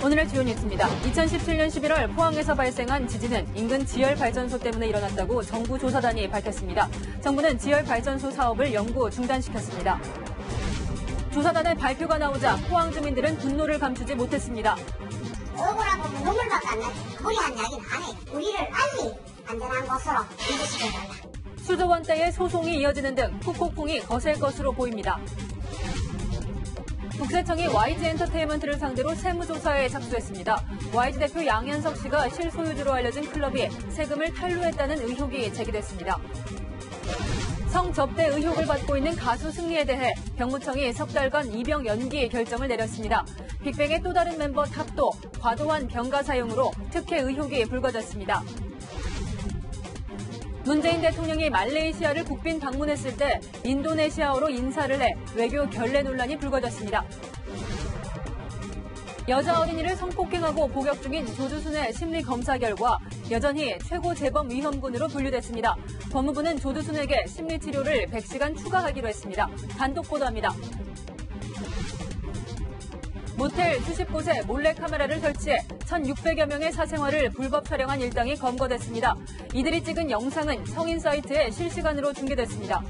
오늘의 주요 뉴스입니다. 2017년 11월 포항에서 발생한 지진은 인근 지열발전소 때문에 일어났다고 정부 조사단이 밝혔습니다. 정부는 지열발전소 사업을 영구 중단시켰습니다. 조사단의 발표가 나오자 포항 주민들은 분노를 감추지 못했습니다. 억울하고 눈물밖에 안 나지. 무리한 이야기는 안 해. 우리를 빨리 안전한 곳으로 인도시켜달라. 수조 원대의 소송이 이어지는 등 후폭풍이 거셀 것으로 보입니다. 국세청이 YG 엔터테인먼트를 상대로 세무조사에 착수했습니다. YG 대표 양현석 씨가 실소유주로 알려진 클럽이 세금을 탈루했다는 의혹이 제기됐습니다. 성접대 의혹을 받고 있는 가수 승리에 대해 병무청이 석 달간 입영 연기 결정을 내렸습니다. 빅뱅의 또 다른 멤버 탑도 과도한 병가 사용으로 특혜 의혹이 불거졌습니다. 문재인 대통령이 말레이시아를 국빈 방문했을 때 인도네시아어로 인사를 해 외교 결례 논란이 불거졌습니다. 여자 어린이를 성폭행하고 복역 중인 조두순의 심리검사 결과 여전히 최고 재범 위험군으로 분류됐습니다. 법무부는 조두순에게 심리치료를 100시간 추가하기로 했습니다. 단독 보도합니다. 모텔 수십 곳에 몰래카메라를 설치해 1,600여 명의 사생활을 불법 촬영한 일당이 검거됐습니다. 이들이 찍은 영상은 성인 사이트에 실시간으로 중계됐습니다.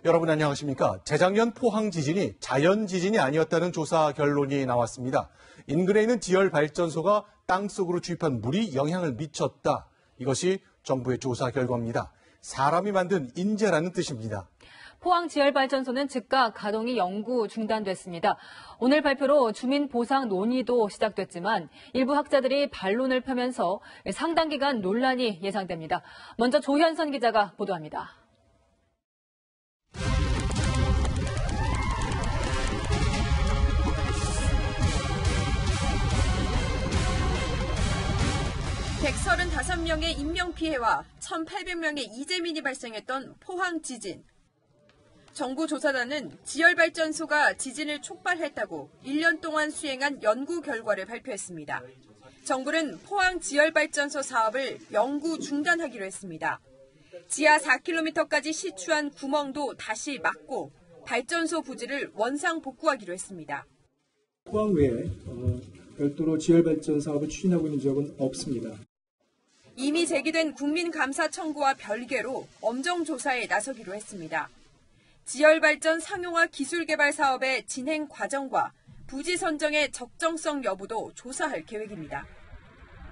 여러분 안녕하십니까? 재작년 포항 지진이 자연 지진이 아니었다는 조사 결론이 나왔습니다. 인근에 있는 지열발전소가 땅속으로 주입한 물이 영향을 미쳤다. 이것이 정부의 조사 결과입니다. 사람이 만든 인재라는 뜻입니다. 포항 지열발전소는 즉각 가동이 영구 중단됐습니다. 오늘 발표로 주민 보상 논의도 시작됐지만 일부 학자들이 반론을 펴면서 상당 기간 논란이 예상됩니다. 먼저 조현선 기자가 보도합니다. (135명의) 인명피해와 (1,800명의) 이재민이 발생했던 포항 지진. 정부 조사단은 지열발전소가 지진을 촉발했다고 1년 동안 수행한 연구 결과를 발표했습니다. 정부는 포항 지열발전소 사업을 영구 중단하기로 했습니다. 지하 4km까지 시추한 구멍도 다시 막고 발전소 부지를 원상 복구하기로 했습니다. 포항 외에 별도로 지열발전 사업을 추진하고 있는 지역은 없습니다. 이미 제기된 국민감사 청구와 별개로 엄정조사에 나서기로 했습니다. 지열발전 상용화 기술개발 사업의 진행 과정과 부지 선정의 적정성 여부도 조사할 계획입니다.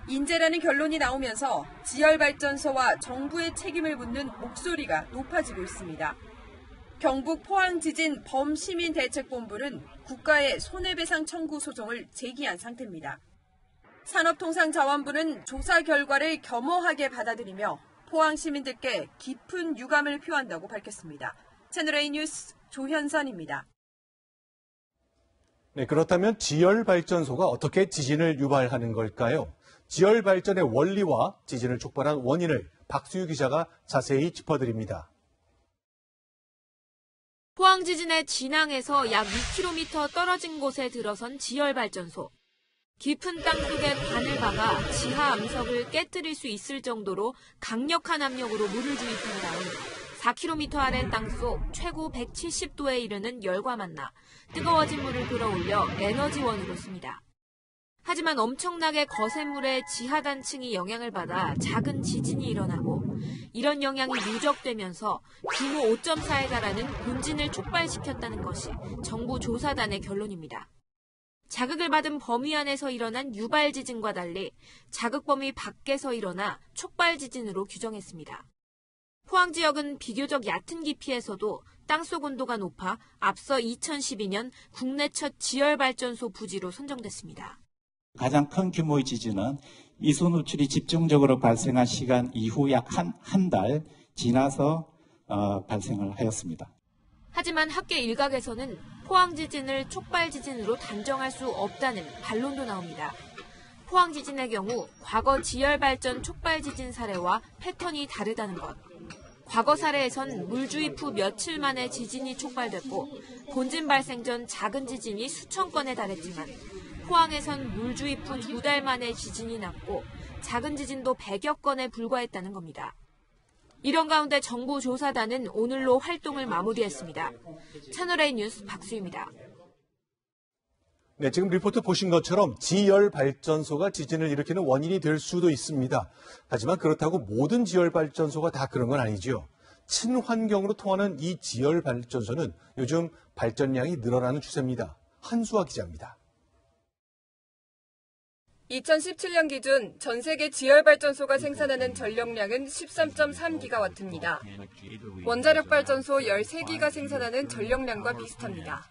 인재라는 결론이 나오면서 지열발전소와 정부의 책임을 묻는 목소리가 높아지고 있습니다. 경북 포항지진 범시민대책본부는 국가에 손해배상 청구 소송을 제기한 상태입니다. 산업통상자원부는 조사 결과를 겸허하게 받아들이며 포항 시민들께 깊은 유감을 표한다고 밝혔습니다. 채널A 뉴스 조현선입니다. 네, 그렇다면 지열발전소가 어떻게 지진을 유발하는 걸까요? 지열발전의 원리와 지진을 촉발한 원인을 박수유 기자가 자세히 짚어드립니다. 포항 지진의 진앙에서 약 2km 떨어진 곳에 들어선 지열발전소. 깊은 땅속에 관을 박아 지하 암석을 깨뜨릴 수 있을 정도로 강력한 압력으로 물을 주입한 다음 4km 아래 땅속 최고 170도에 이르는 열과 만나 뜨거워진 물을 끌어올려 에너지원으로 씁니다. 하지만 엄청나게 거센 물에 지하 단층이 영향을 받아 작은 지진이 일어나고 이런 영향이 누적되면서 규모 5.4에 달하는 본진을 촉발시켰다는 것이 정부 조사단의 결론입니다. 자극을 받은 범위 안에서 일어난 유발 지진과 달리 자극 범위 밖에서 일어나 촉발 지진으로 규정했습니다. 포항 지역은 비교적 얕은 깊이에서도 땅속 온도가 높아 앞서 2012년 국내 첫 지열발전소 부지로 선정됐습니다. 가장 큰 규모의 지진은 이소 누출이 집중적으로 발생한 시간 이후 약 한 달 지나서 발생을 하였습니다. 하지만 학계 일각에서는 포항 지진을 촉발 지진으로 단정할 수 없다는 반론도 나옵니다. 포항 지진의 경우 과거 지열발전 촉발 지진 사례와 패턴이 다르다는 것. 과거 사례에선 물 주입 후 며칠 만에 지진이 촉발됐고 본진 발생 전 작은 지진이 수천 건에 달했지만 포항에선 물 주입 후 2달 만에 지진이 났고 작은 지진도 100여 건에 불과했다는 겁니다. 이런 가운데 정부 조사단은 오늘로 활동을 마무리했습니다. 채널A 뉴스 박수희입니다. 네, 지금 리포트 보신 것처럼 지열 발전소가 지진을 일으키는 원인이 될 수도 있습니다. 하지만 그렇다고 모든 지열 발전소가 다 그런 건 아니죠. 친환경으로 통하는 이 지열 발전소는 요즘 발전량이 늘어나는 추세입니다. 한수아 기자입니다. 2017년 기준 전 세계 지열발전소가 생산하는 전력량은 13.3기가와트입니다. 원자력발전소 13기가 생산하는 전력량과 비슷합니다.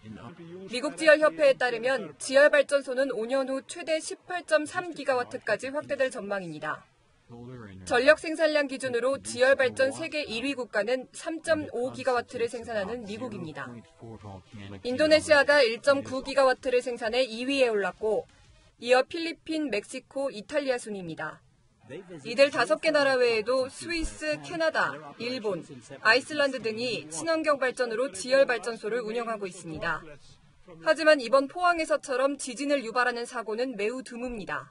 미국 지열협회에 따르면 지열발전소는 5년 후 최대 18.3기가와트까지 확대될 전망입니다. 전력 생산량 기준으로 지열발전 세계 1위 국가는 3.5기가와트를 생산하는 미국입니다. 인도네시아가 1.9기가와트를 생산해 2위에 올랐고 이어 필리핀, 멕시코, 이탈리아 순입니다. 이들 5개 나라 외에도 스위스, 캐나다, 일본, 아이슬란드 등이 친환경 발전으로 지열 발전소를 운영하고 있습니다. 하지만 이번 포항에서처럼 지진을 유발하는 사고는 매우 드뭅니다.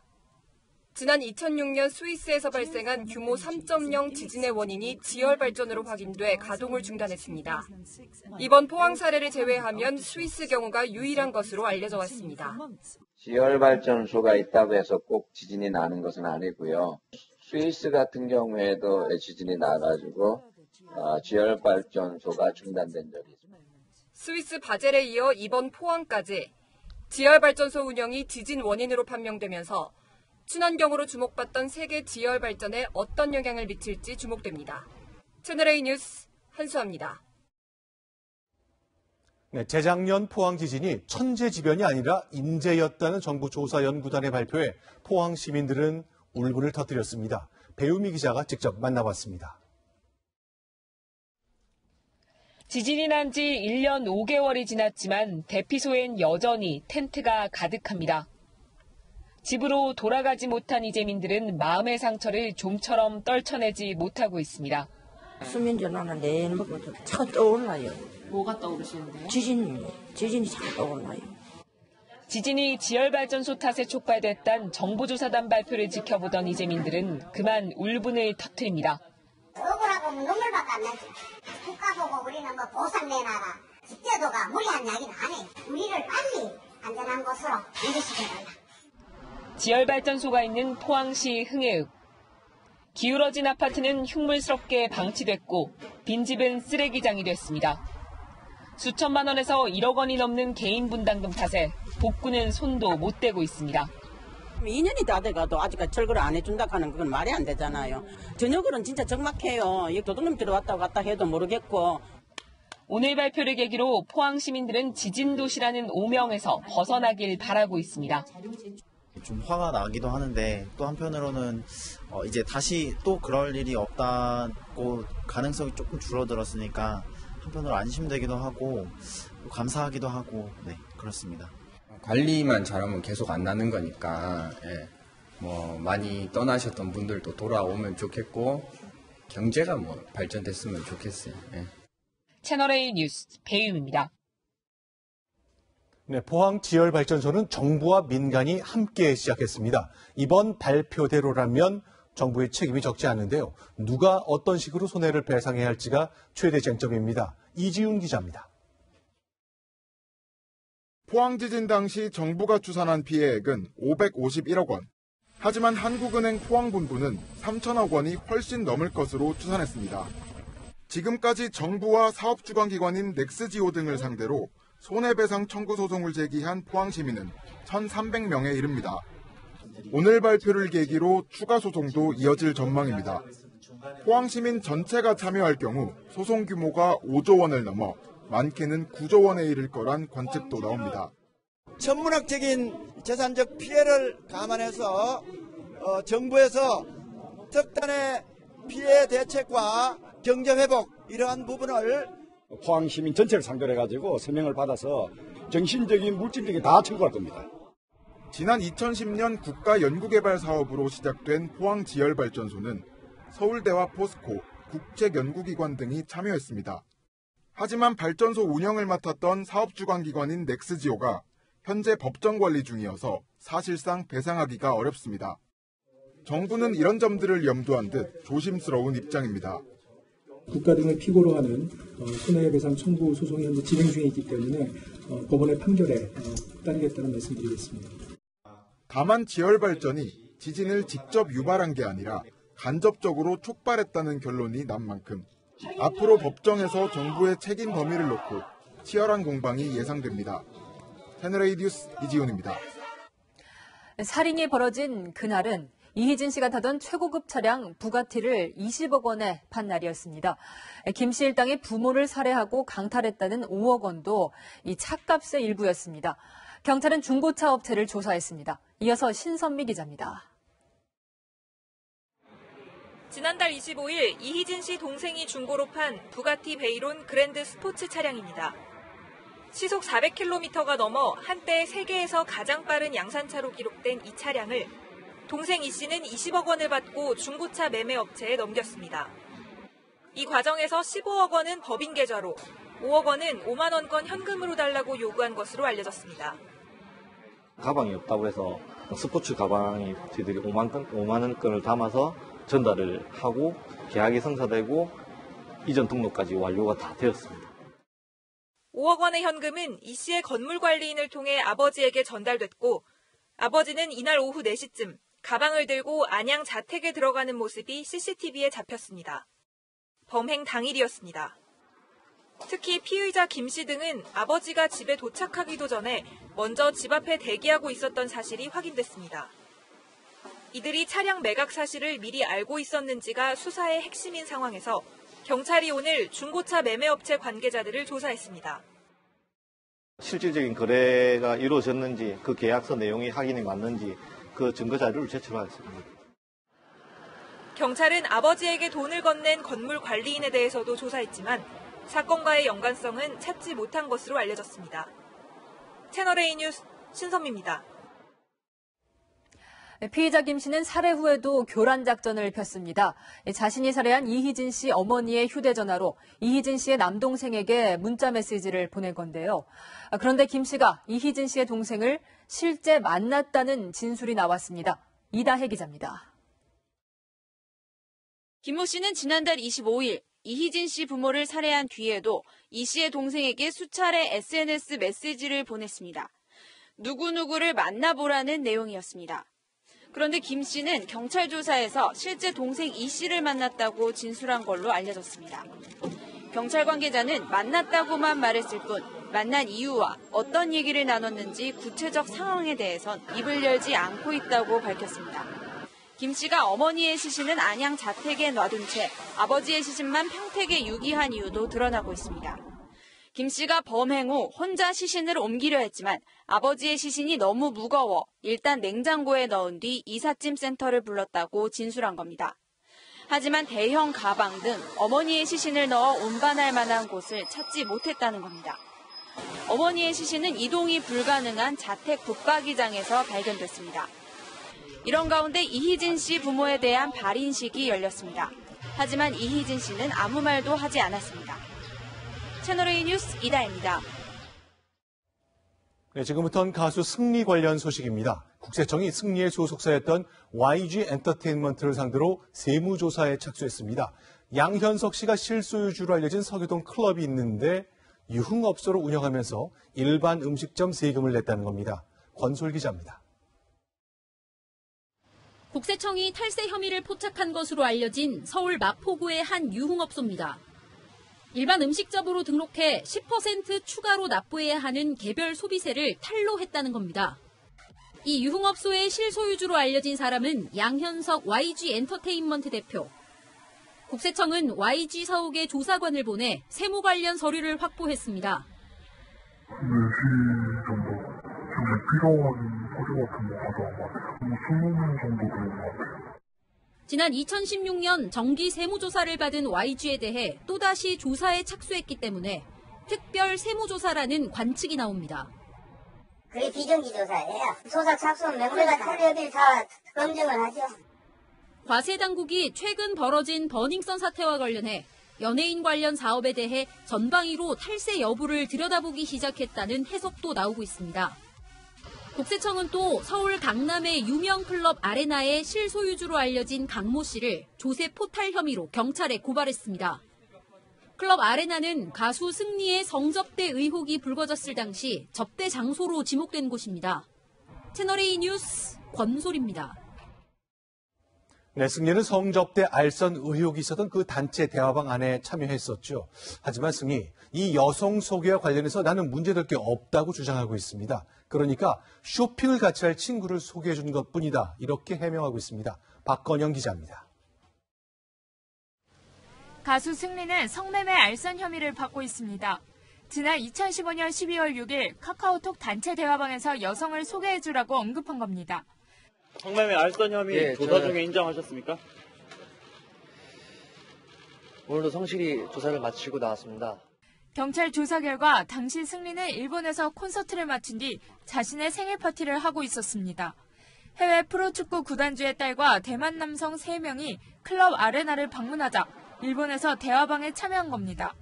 지난 2006년 스위스에서 발생한 규모 3.0 지진의 원인이 지열 발전으로 확인돼 가동을 중단했습니다. 이번 포항 사례를 제외하면 스위스 경우가 유일한 것으로 알려져 왔습니다. 지열발전소가 있다고 해서 꼭 지진이 나는 것은 아니고요. 스위스 같은 경우에도 지진이 나가지고 지열발전소가 중단된 적이 있습니다. 스위스 바젤에 이어 이번 포항까지 지열발전소 운영이 지진 원인으로 판명되면서 친환경으로 주목받던 세계 지열발전에 어떤 영향을 미칠지 주목됩니다. 채널A 뉴스 한수아입니다. 네, 재작년 포항 지진이 천재지변이 아니라 인재였다는 정부 조사연구단의 발표에 포항 시민들은 울분을 터뜨렸습니다. 배우미 기자가 직접 만나봤습니다. 지진이 난 지 1년 5개월이 지났지만 대피소엔 여전히 텐트가 가득합니다. 집으로 돌아가지 못한 이재민들은 마음의 상처를 좀처럼 떨쳐내지 못하고 있습니다. 수면 전화는 내일 먹어도 자꾸 떠올라요. 뭐가 떠오르시는데요? 지진이 자꾸 떠올라요. 지진이 지열발전소 탓에 촉발됐단 정부조사단 발표를 지켜보던 이재민들은 그만 울분을 터뜨립니다. 억울하고 눈물밖에 안 나지. 국가 보고 우리는 뭐 보상 내놔라. 집제도가 무리한 이야기는 안 해. 우리를 빨리 안전한 곳으로 옮기시켜달라. 지열발전소가 있는 포항시 흥해읍. 기울어진 아파트는 흉물스럽게 방치됐고 빈집은 쓰레기장이 됐습니다. 수천만 원에서 1억 원이 넘는 개인 분담금 탓에 복구는 손도 못 대고 있습니다. 2년이 다 돼가도 아직까지 철거를 안 해준다 하는 그건 말이 안 되잖아요. 저녁으로는 진짜 적막해요. 여기 도둑놈 들어왔다 갔다 해도 모르겠고. 오늘 발표를 계기로 포항 시민들은 지진도시라는 오명에서 벗어나길 바라고 있습니다. 좀 화가 나기도 하는데 또 한편으로는 이제 다시 또 그럴 일이 없다고 가능성이 조금 줄어들었으니까 한편으로 안심되기도 하고 감사하기도 하고 네 그렇습니다. 관리만 잘하면 계속 안 나는 거니까 뭐 많이 떠나셨던 분들도 돌아오면 좋겠고 경제가 뭐 발전됐으면 좋겠어요. 채널A 뉴스 배윤입니다. 네, 포항 지열발전소는 정부와 민간이 함께 시작했습니다. 이번 발표대로라면 정부의 책임이 적지 않은데요. 누가 어떤 식으로 손해를 배상해야 할지가 최대 쟁점입니다. 이지훈 기자입니다. 포항 지진 당시 정부가 추산한 피해액은 551억 원. 하지만 한국은행 포항본부는 3천억 원이 훨씬 넘을 것으로 추산했습니다. 지금까지 정부와 사업주관기관인 넥스지오 등을 상대로 손해배상 청구 소송을 제기한 포항 시민은 1,300명에 이릅니다. 오늘 발표를 계기로 추가 소송도 이어질 전망입니다. 포항 시민 전체가 참여할 경우 소송 규모가 5조 원을 넘어 많게는 9조 원에 이를 거란 관측도 나옵니다. 천문학적인 재산적 피해를 감안해서 정부에서 특단의 피해 대책과 경제회복 이러한 부분을 포항 시민 전체를 상대로 해가지고 서명을 받아서 정신적인, 물질적인 다 청구할 겁니다. 지난 2010년 국가연구개발사업으로 시작된 포항 지열발전소는 서울대와 포스코, 국책연구기관 등이 참여했습니다. 하지만 발전소 운영을 맡았던 사업주관기관인 넥스지오가 현재 법정 관리 중이어서 사실상 배상하기가 어렵습니다. 정부는 이런 점들을 염두한 듯 조심스러운 입장입니다. 국가 등을 피고로 하는 손해배상 청구 소송이 현재 진행 중에 있기 때문에 법원의 판결에 따르겠다는 말씀드리겠습니다. 다만 지열 발전이 지진을 직접 유발한 게 아니라 간접적으로 촉발했다는 결론이 난 만큼 앞으로 법정에서 정부의 책임 범위를 놓고 치열한 공방이 예상됩니다. 채널A 뉴스 이지훈입니다. 살인이 벌어진 그날은 이희진 씨가 타던 최고급 차량 부가티를 20억 원에 판 날이었습니다. 김 씨 일당의 부모를 살해하고 강탈했다는 5억 원도 이 차값의 일부였습니다. 경찰은 중고차 업체를 조사했습니다. 이어서 신선미 기자입니다. 지난달 25일 이희진 씨 동생이 중고로 판 부가티 베이론 그랜드 스포츠 차량입니다. 시속 400km가 넘어 한때 세계에서 가장 빠른 양산차로 기록된 이 차량을 동생 이 씨는 20억 원을 받고 중고차 매매업체에 넘겼습니다. 이 과정에서 15억 원은 법인 계좌로, 5억 원은 5만 원권 현금으로 달라고 요구한 것으로 알려졌습니다. 가방이 없다고 해서 스포츠 가방이 저희들이 5만 원권을 담아서 전달을 하고 계약이 성사되고 이전 등록까지 완료가 다 되었습니다. 5억 원의 현금은 이 씨의 건물 관리인을 통해 아버지에게 전달됐고 아버지는 이날 오후 4시쯤 가방을 들고 안양 자택에 들어가는 모습이 CCTV에 잡혔습니다. 범행 당일이었습니다. 특히 피의자 김 씨 등은 아버지가 집에 도착하기도 전에 먼저 집 앞에 대기하고 있었던 사실이 확인됐습니다. 이들이 차량 매각 사실을 미리 알고 있었는지가 수사의 핵심인 상황에서 경찰이 오늘 중고차 매매업체 관계자들을 조사했습니다. 실질적인 거래가 이루어졌는지 그 계약서 내용이 확인이 맞는지 그 증거 자료를 제출하였습니다. 경찰은 아버지에게 돈을 건넨 건물 관리인에 대해서도 조사했지만 사건과의 연관성은 찾지 못한 것으로 알려졌습니다. 채널A 뉴스 신선미입니다. 피의자 김 씨는 살해 후에도 교란 작전을 폈습니다. 자신이 살해한 이희진 씨 어머니의 휴대전화로 이희진 씨의 남동생에게 문자 메시지를 보낸 건데요. 그런데 김 씨가 이희진 씨의 동생을 실제 만났다는 진술이 나왔습니다. 이다혜 기자입니다. 김모 씨는 지난달 25일 이희진 씨 부모를 살해한 뒤에도 이 씨의 동생에게 수차례 SNS 메시지를 보냈습니다. 누구누구를 만나보라는 내용이었습니다. 그런데 김 씨는 경찰 조사에서 실제 동생 이 씨를 만났다고 진술한 걸로 알려졌습니다. 경찰 관계자는 만났다고만 말했을 뿐 만난 이유와 어떤 얘기를 나눴는지 구체적 상황에 대해선 입을 열지 않고 있다고 밝혔습니다. 김 씨가 어머니의 시신은 안양 자택에 놔둔 채 아버지의 시신만 평택에 유기한 이유도 드러나고 있습니다. 김 씨가 범행 후 혼자 시신을 옮기려 했지만 아버지의 시신이 너무 무거워 일단 냉장고에 넣은 뒤 이삿짐 센터를 불렀다고 진술한 겁니다. 하지만 대형 가방 등 어머니의 시신을 넣어 운반할 만한 곳을 찾지 못했다는 겁니다. 어머니의 시신은 이동이 불가능한 자택 붙박이장에서 발견됐습니다. 이런 가운데 이희진 씨 부모에 대한 발인식이 열렸습니다. 하지만 이희진 씨는 아무 말도 하지 않았습니다. 채널A 뉴스 이다혜입니다. 네, 지금부터는 가수 승리 관련 소식입니다. 국세청이 승리의 소속사였던 YG 엔터테인먼트를 상대로 세무조사에 착수했습니다. 양현석 씨가 실소유주로 알려진 서교동 클럽이 있는데 유흥업소로 운영하면서 일반 음식점 세금을 냈다는 겁니다. 권솔 기자입니다. 국세청이 탈세 혐의를 포착한 것으로 알려진 서울 마포구의 한 유흥업소입니다. 일반 음식점으로 등록해 10% 추가로 납부해야 하는 개별 소비세를 탈루했다는 겁니다. 이 유흥업소의 실소유주로 알려진 사람은 양현석 YG 엔터테인먼트 대표. 국세청은 YG 사옥에 조사관을 보내 세무 관련 서류를 확보했습니다. 4시 정도 필요한 서류 같은 거 가져와가지고 20명 정도 되는 것 같아요. 지난 2016년 정기 세무조사를 받은 YG에 대해 또다시 조사에 착수했기 때문에 특별 세무조사라는 관측이 나옵니다. 그게 비정기조사예요. 조사 착수는 명백한 서류들 다 검증을 하죠. 과세당국이 최근 벌어진 버닝썬 사태와 관련해 연예인 관련 사업에 대해 전방위로 탈세 여부를 들여다보기 시작했다는 해석도 나오고 있습니다. 국세청은 또 서울 강남의 유명 클럽 아레나의 실소유주로 알려진 강모 씨를 조세 포탈 혐의로 경찰에 고발했습니다. 클럽 아레나는 가수 승리의 성접대 의혹이 불거졌을 당시 접대 장소로 지목된 곳입니다. 채널A 뉴스 권솔입니다. 네, 승리는 성접대 알선 의혹이 있었던 그 단체 대화방 안에 참여했었죠. 하지만 승리, 이 여성 소개와 관련해서 나는 문제될 게 없다고 주장하고 있습니다. 그러니까 쇼핑을 같이 할 친구를 소개해 준 것뿐이다. 이렇게 해명하고 있습니다. 박건영 기자입니다. 가수 승리는 성매매 알선 혐의를 받고 있습니다. 지난 2015년 12월 6일 카카오톡 단체 대화방에서 여성을 소개해주라고 언급한 겁니다. 성매매 알선 혐의 조사 중에 인정하셨습니까? 오늘도 성실히 조사를 마치고 나왔습니다. 경찰 조사 결과 당시 승리는 일본에서 콘서트를 마친 뒤 자신의 생일 파티를 하고 있었습니다. 해외 프로축구 구단주의 딸과 대만 남성 3명이 클럽 아레나를 방문하자 일본에서 대화방에 참여한 겁니다.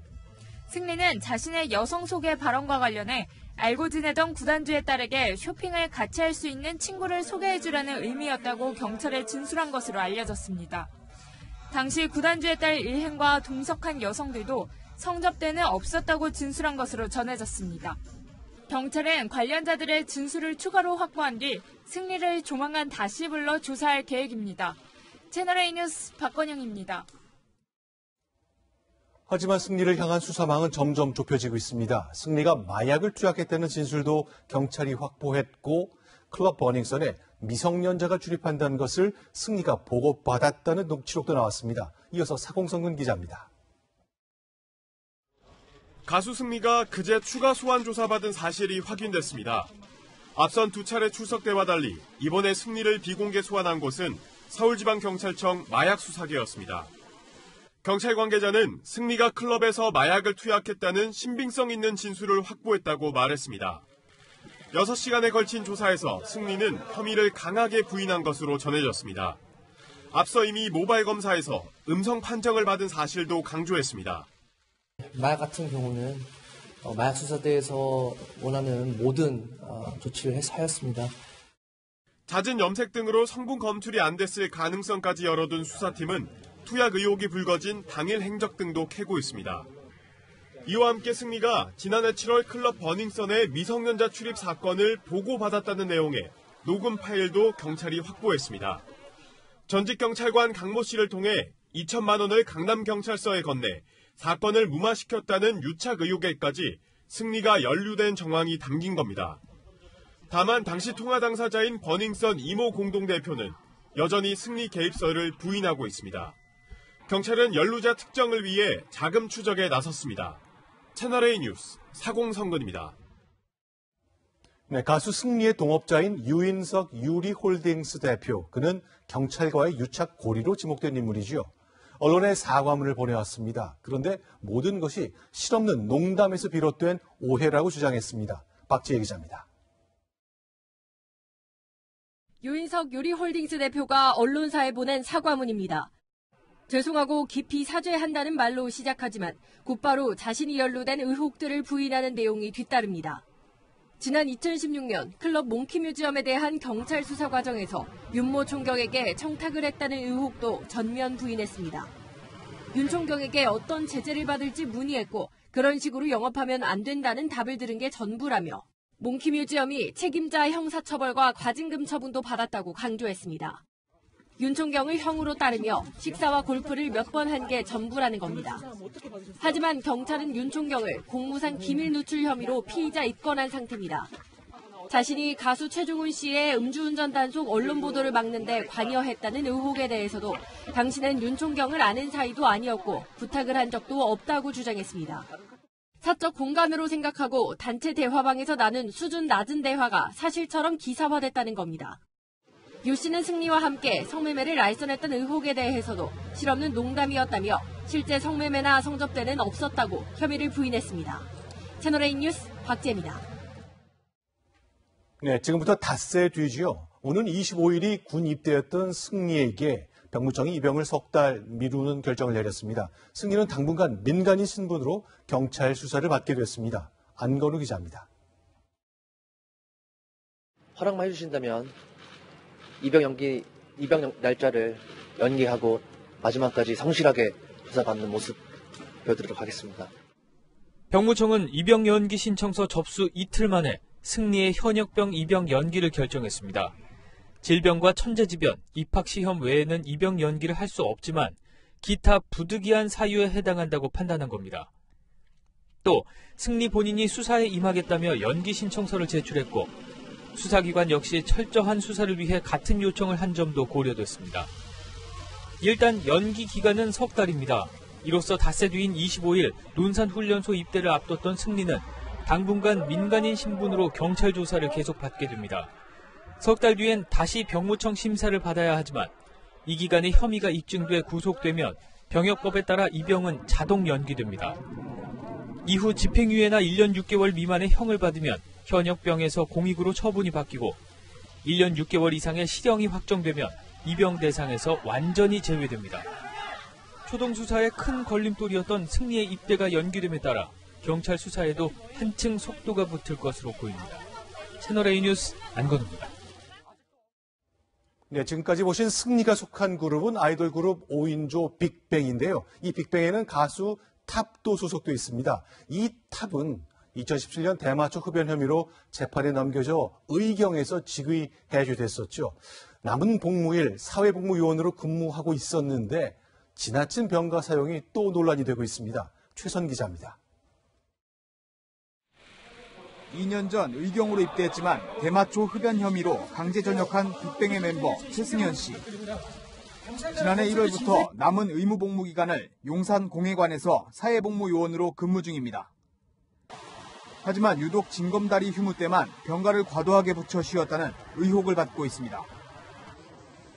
승리는 자신의 여성 소개 발언과 관련해 알고 지내던 구단주의 딸에게 쇼핑을 같이 할 수 있는 친구를 소개해주라는 의미였다고 경찰에 진술한 것으로 알려졌습니다. 당시 구단주의 딸 일행과 동석한 여성들도 성접대는 없었다고 진술한 것으로 전해졌습니다. 경찰은 관련자들의 진술을 추가로 확보한 뒤 승리를 조만간 다시 불러 조사할 계획입니다. 채널A 뉴스 박건영입니다. 하지만 승리를 향한 수사망은 점점 좁혀지고 있습니다. 승리가 마약을 투약했다는 진술도 경찰이 확보했고 클럽 버닝썬에 미성년자가 출입한다는 것을 승리가 보고받았다는 녹취록도 나왔습니다. 이어서 사공성근 기자입니다. 가수 승리가 그제 추가 소환 조사받은 사실이 확인됐습니다. 앞선 2차례 출석 때와 달리 이번에 승리를 비공개 소환한 곳은 서울지방경찰청 마약수사계였습니다. 경찰 관계자는 승리가 클럽에서 마약을 투약했다는 신빙성 있는 진술을 확보했다고 말했습니다. 6시간에 걸친 조사에서 승리는 혐의를 강하게 부인한 것으로 전해졌습니다. 앞서 이미 모바일 검사에서 음성 판정을 받은 사실도 강조했습니다. 마약 같은 경우는 마약 수사대에서 원하는 모든 조치를 하였습니다. 잦은 염색 등으로 성분 검출이 안 됐을 가능성까지 열어둔 수사팀은 투약 의혹이 불거진 당일 행적 등도 캐고 있습니다. 이와 함께 승리가 지난해 7월 클럽 버닝썬의 미성년자 출입 사건을 보고받았다는 내용의 녹음 파일도 경찰이 확보했습니다. 전직 경찰관 강모 씨를 통해 2천만 원을 강남경찰서에 건네 사건을 무마시켰다는 유착 의혹에까지 승리가 연루된 정황이 담긴 겁니다. 다만 당시 통화 당사자인 버닝썬 이모 공동대표는 여전히 승리 개입설을 부인하고 있습니다. 경찰은 연루자 특정을 위해 자금 추적에 나섰습니다. 채널A 뉴스 사공성근입니다. 네, 가수 승리의 동업자인 유인석 유리홀딩스 대표, 그는 경찰과의 유착 고리로 지목된 인물이죠. 언론에 사과문을 보내왔습니다. 그런데 모든 것이 실없는 농담에서 비롯된 오해라고 주장했습니다. 박지혜 기자입니다. 유인석 유리홀딩스 대표가 언론사에 보낸 사과문입니다. 죄송하고 깊이 사죄한다는 말로 시작하지만 곧바로 자신이 연루된 의혹들을 부인하는 내용이 뒤따릅니다. 지난 2016년 클럽 몽키뮤지엄에 대한 경찰 수사 과정에서 윤모 총경에게 청탁을 했다는 의혹도 전면 부인했습니다. 윤 총경에게 어떤 제재를 받을지 문의했고 그런 식으로 영업하면 안 된다는 답을 들은 게 전부라며 몽키뮤지엄이 책임자 형사처벌과 과징금 처분도 받았다고 강조했습니다. 윤 총경을 형으로 따르며 식사와 골프를 몇 번 한 게 전부라는 겁니다. 하지만 경찰은 윤 총경을 공무상 기밀 누출 혐의로 피의자 입건한 상태입니다. 자신이 가수 최종훈 씨의 음주운전 단속 언론 보도를 막는 데 관여했다는 의혹에 대해서도 당신은 윤 총경을 아는 사이도 아니었고 부탁을 한 적도 없다고 주장했습니다. 사적 공감으로 생각하고 단체 대화방에서 나눈 수준 낮은 대화가 사실처럼 기사화됐다는 겁니다. 유 씨는 승리와 함께 성매매를 알선했던 의혹에 대해서도 실없는 농담이었다며 실제 성매매나 성접대는 없었다고 혐의를 부인했습니다. 채널A 뉴스 박지혜입니다. 네, 지금부터 닷새 뒤지요. 오는 25일이 군 입대였던 승리에게 병무청이 입영을 석 달 미루는 결정을 내렸습니다. 승리는 당분간 민간인 신분으로 경찰 수사를 받게 됐습니다. 안건우 기자입니다. 허락만 해주신다면 입영 날짜를 연기하고 마지막까지 성실하게 조사받는 모습 보여드리도록 하겠습니다. 병무청은 입영 연기 신청서 접수 이틀 만에 승리의 현역병 입영 연기를 결정했습니다. 질병과 천재지변, 입학시험 외에는 입영 연기를 할 수 없지만 기타 부득이한 사유에 해당한다고 판단한 겁니다. 또 승리 본인이 수사에 임하겠다며 연기 신청서를 제출했고 수사기관 역시 철저한 수사를 위해 같은 요청을 한 점도 고려됐습니다. 일단 연기 기간은 석 달입니다. 이로써 닷새 뒤인 25일 논산훈련소 입대를 앞뒀던 승리는 당분간 민간인 신분으로 경찰 조사를 계속 받게 됩니다. 석 달 뒤엔 다시 병무청 심사를 받아야 하지만 이 기간에 혐의가 입증돼 구속되면 병역법에 따라 입영은 자동 연기됩니다. 이후 집행유예나 1년 6개월 미만의 형을 받으면 현역병에서 공익으로 처분이 바뀌고 1년 6개월 이상의 실형이 확정되면 입영 대상에서 완전히 제외됩니다. 초동 수사에 큰 걸림돌이었던 승리의 입대가 연기됨에 따라 경찰 수사에도 한층 속도가 붙을 것으로 보입니다. 채널A 뉴스 안건우입니다. 네, 지금까지 보신 승리가 속한 그룹은 아이돌 그룹 5인조 빅뱅인데요. 이 빅뱅에는 가수 탑도 소속돼 있습니다. 이 탑은 2017년 대마초 흡연 혐의로 재판에 넘겨져 의경에서 직위 해제됐었죠. 남은 복무일 사회복무요원으로 근무하고 있었는데 지나친 병가 사용이 또 논란이 되고 있습니다. 최선 기자입니다. 2년 전 의경으로 입대했지만 대마초 흡연 혐의로 강제 전역한 빅뱅의 멤버 최승현 씨. 지난해 1월부터 남은 의무 복무 기간을 용산 공회관에서 사회복무요원으로 근무 중입니다. 하지만 유독 징검다리 휴무 때만 병가를 과도하게 붙여 쉬었다는 의혹을 받고 있습니다.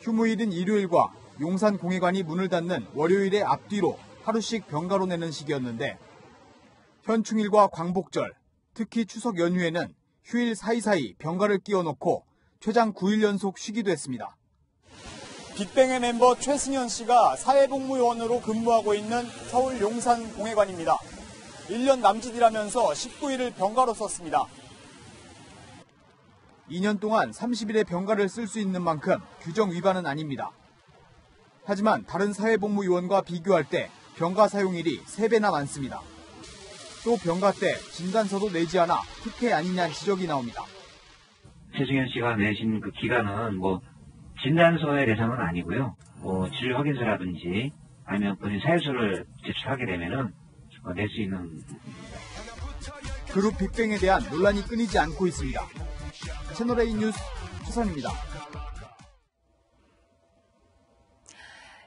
휴무일인 일요일과 용산 공회관이 문을 닫는 월요일의 앞뒤로 하루씩 병가로 내는 시기였는데 현충일과 광복절, 특히 추석 연휴에는 휴일 사이사이 병가를 끼워놓고 최장 9일 연속 쉬기도 했습니다. 빅뱅의 멤버 최승현 씨가 사회복무요원으로 근무하고 있는 서울 용산 공회관입니다. 1년 남짓이라면서 19일을 병가로 썼습니다. 2년 동안 30일의 병가를 쓸 수 있는 만큼 규정 위반은 아닙니다. 하지만 다른 사회복무요원과 비교할 때 병가 사용일이 3배나 많습니다. 또 병가 때 진단서도 내지 않아 특혜 아니냐는 지적이 나옵니다. 최승현 씨가 내신 그 기간은 진단서의 대상은 아니고요. 진료 확인서라든지 아니면 본인 사유서를 제출하게 되면은 낼 수 있는. 그룹 빅뱅에 대한 논란이 끊이지 않고 있습니다. 채널A 뉴스 최선입니다.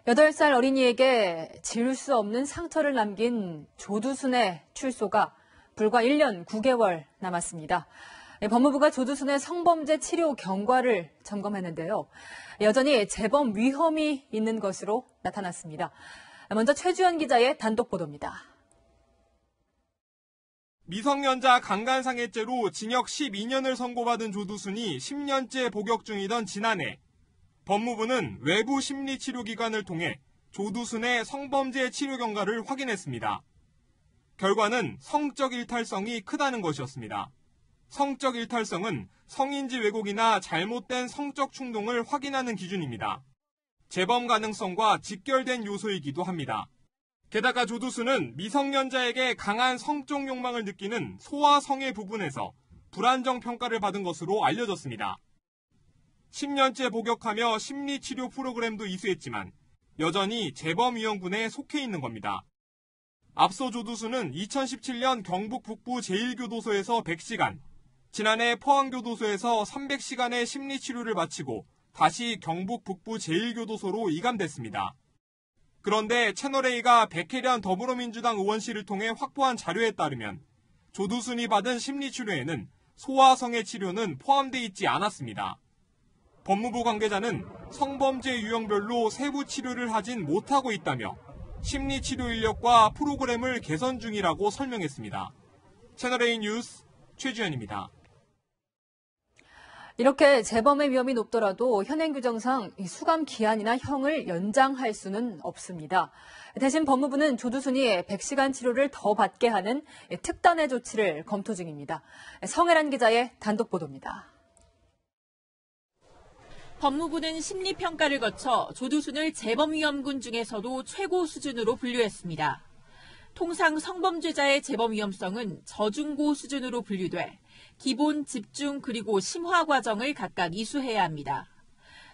8살 어린이에게 지울 수 없는 상처를 남긴 조두순의 출소가 불과 1년 9개월 남았습니다. 법무부가 조두순의 성범죄 치료 경과를 점검했는데요. 여전히 재범 위험이 있는 것으로 나타났습니다. 먼저 최주현 기자의 단독 보도입니다. 미성년자 강간상해죄로 징역 12년을 선고받은 조두순이 10년째 복역 중이던 지난해 법무부는 외부 심리치료기관을 통해 조두순의 성범죄 치료 경과를 확인했습니다. 결과는 성적 일탈성이 크다는 것이었습니다. 성적 일탈성은 성인지 왜곡이나 잘못된 성적 충동을 확인하는 기준입니다. 재범 가능성과 직결된 요소이기도 합니다. 게다가 조두순은 미성년자에게 강한 성적 욕망을 느끼는 소아 성애 부분에서 불안정 평가를 받은 것으로 알려졌습니다. 10년째 복역하며 심리치료 프로그램도 이수했지만 여전히 재범위험군에 속해 있는 겁니다. 앞서 조두순은 2017년 경북 북부 제1교도소에서 100시간, 지난해 포항교도소에서 300시간의 심리치료를 마치고 다시 경북 북부 제1교도소로 이감됐습니다. 그런데 채널A가 백혜련 더불어민주당 의원실을 통해 확보한 자료에 따르면 조두순이 받은 심리치료에는 소아성애 치료는 포함되어 있지 않았습니다. 법무부 관계자는 성범죄 유형별로 세부 치료를 하진 못하고 있다며 심리치료 인력과 프로그램을 개선 중이라고 설명했습니다. 채널A 뉴스 최주현입니다. 이렇게 재범의 위험이 높더라도 현행 규정상 수감 기한이나 형을 연장할 수는 없습니다. 대신 법무부는 조두순이 100시간 치료를 더 받게 하는 특단의 조치를 검토 중입니다. 성혜란 기자의 단독 보도입니다. 법무부는 심리평가를 거쳐 조두순을 재범위험군 중에서도 최고 수준으로 분류했습니다. 통상 성범죄자의 재범 위험성은 저중고 수준으로 분류돼 기본, 집중, 그리고 심화 과정을 각각 이수해야 합니다.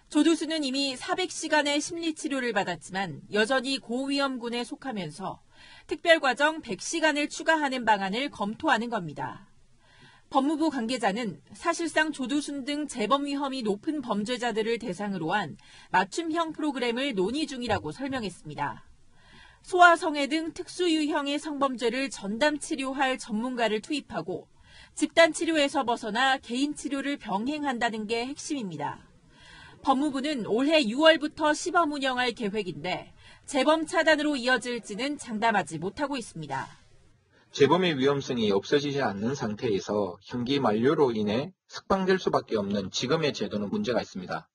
조두순은 이미 400시간의 심리치료를 받았지만 여전히 고위험군에 속하면서 특별과정 100시간을 추가하는 방안을 검토하는 겁니다. 법무부 관계자는 사실상 조두순 등 재범 위험이 높은 범죄자들을 대상으로 한 맞춤형 프로그램을 논의 중이라고 설명했습니다. 소아성애 등 특수유형의 성범죄를 전담 치료할 전문가를 투입하고 집단 치료에서 벗어나 개인 치료를 병행한다는 게 핵심입니다. 법무부는 올해 6월부터 시범 운영할 계획인데 재범 차단으로 이어질지는 장담하지 못하고 있습니다. 재범의 위험성이 없어지지 않는 상태에서 형기 만료로 인해 석방될 수밖에 없는 지금의 제도는 문제가 있습니다.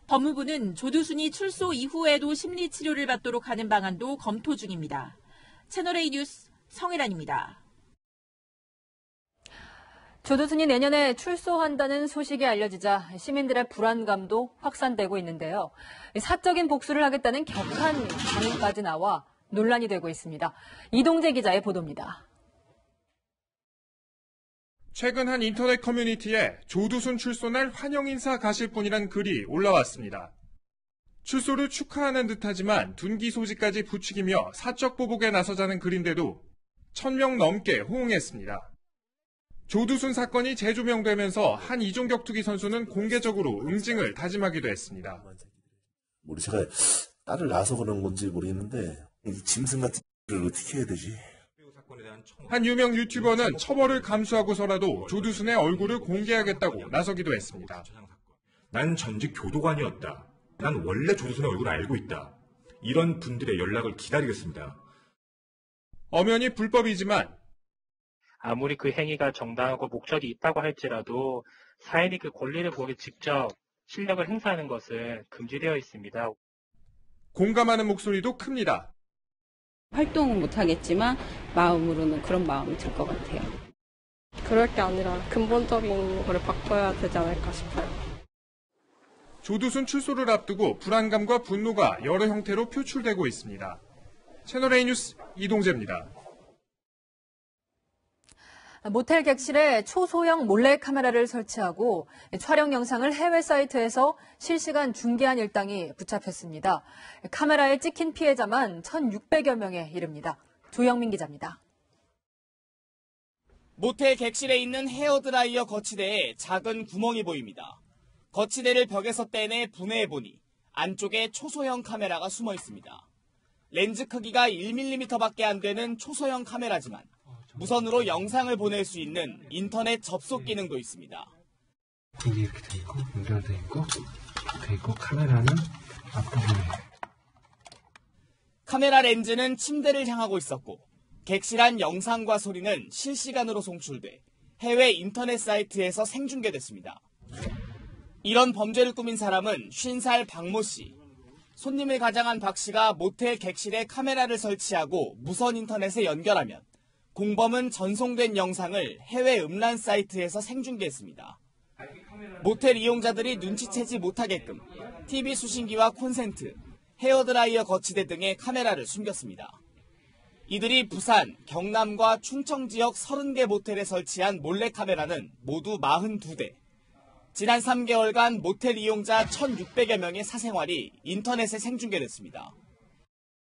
법무부는 조두순이 출소 이후에도 심리치료를 받도록 하는 방안도 검토 중입니다. 채널A 뉴스 성혜란입니다. 조두순이 내년에 출소한다는 소식이 알려지자 시민들의 불안감도 확산되고 있는데요. 사적인 복수를 하겠다는 격한 반응까지 나와 논란이 되고 있습니다. 이동재 기자의 보도입니다. 최근 한 인터넷 커뮤니티에 조두순 출소날 환영 인사 가실 분이란 글이 올라왔습니다. 출소를 축하하는 듯하지만 둔기 소지까지 부추기며 사적 보복에 나서자는 글인데도 1000명 넘게 호응했습니다. 조두순 사건이 재조명되면서 한 이종격투기 선수는 공개적으로 응징을 다짐하기도 했습니다. 제가 딸을 낳아서 그런 건지 모르겠는데 이 짐승 같은 일을 어떻게 해야 되지? 한 유명 유튜버는 처벌을 감수하고서라도 조두순의 얼굴을 공개하겠다고 나서기도 했습니다. 난 전직 교도관이었다. 난 원래 조두순의 얼굴을 알고 있다. 이런 분들의 연락을 기다리겠습니다. 엄연히 불법이지만 아무리 그 행위가 정당하고 목적이 있다고 할지라도 사인이 그 권리를 보기 직접 실력을 행사하는 것은 금지되어 있습니다. 공감하는 목소리도 큽니다. 활동은 못하겠지만 마음으로는 그런 마음이 들 것 같아요. 그럴 게 아니라 근본적인 거를 바꿔야 되지 않을까 싶어요. 조두순 출소를 앞두고 불안감과 분노가 여러 형태로 표출되고 있습니다. 채널A 뉴스 이동재입니다. 모텔 객실에 초소형 몰래카메라를 설치하고 촬영 영상을 해외 사이트에서 실시간 중계한 일당이 붙잡혔습니다. 카메라에 찍힌 피해자만 1,600여 명에 이릅니다. 조영민 기자입니다. 모텔 객실에 있는 헤어드라이어 거치대에 작은 구멍이 보입니다. 거치대를 벽에서 떼내 분해해보니 안쪽에 초소형 카메라가 숨어 있습니다. 렌즈 크기가 1mm밖에 안 되는 초소형 카메라지만 무선으로 영상을 보낼 수 있는 인터넷 접속 기능도 있습니다. 이게 이렇게 돼 있고 연결돼 있고 카메라는 앞부분에. 카메라 렌즈는 침대를 향하고 있었고 객실 안 영상과 소리는 실시간으로 송출돼 해외 인터넷 사이트에서 생중계됐습니다. 이런 범죄를 꾸민 사람은 50살 박모 씨. 손님을 가장한 박 씨가 모텔 객실에 카메라를 설치하고 무선 인터넷에 연결하면 공범은 전송된 영상을 해외 음란 사이트에서 생중계했습니다. 모텔 이용자들이 눈치채지 못하게끔 TV 수신기와 콘센트, 헤어드라이어 거치대 등의 카메라를 숨겼습니다. 이들이 부산, 경남과 충청 지역 30개 모텔에 설치한 몰래카메라는 모두 42대. 지난 3개월간 모텔 이용자 1,600여 명의 사생활이 인터넷에 생중계됐습니다.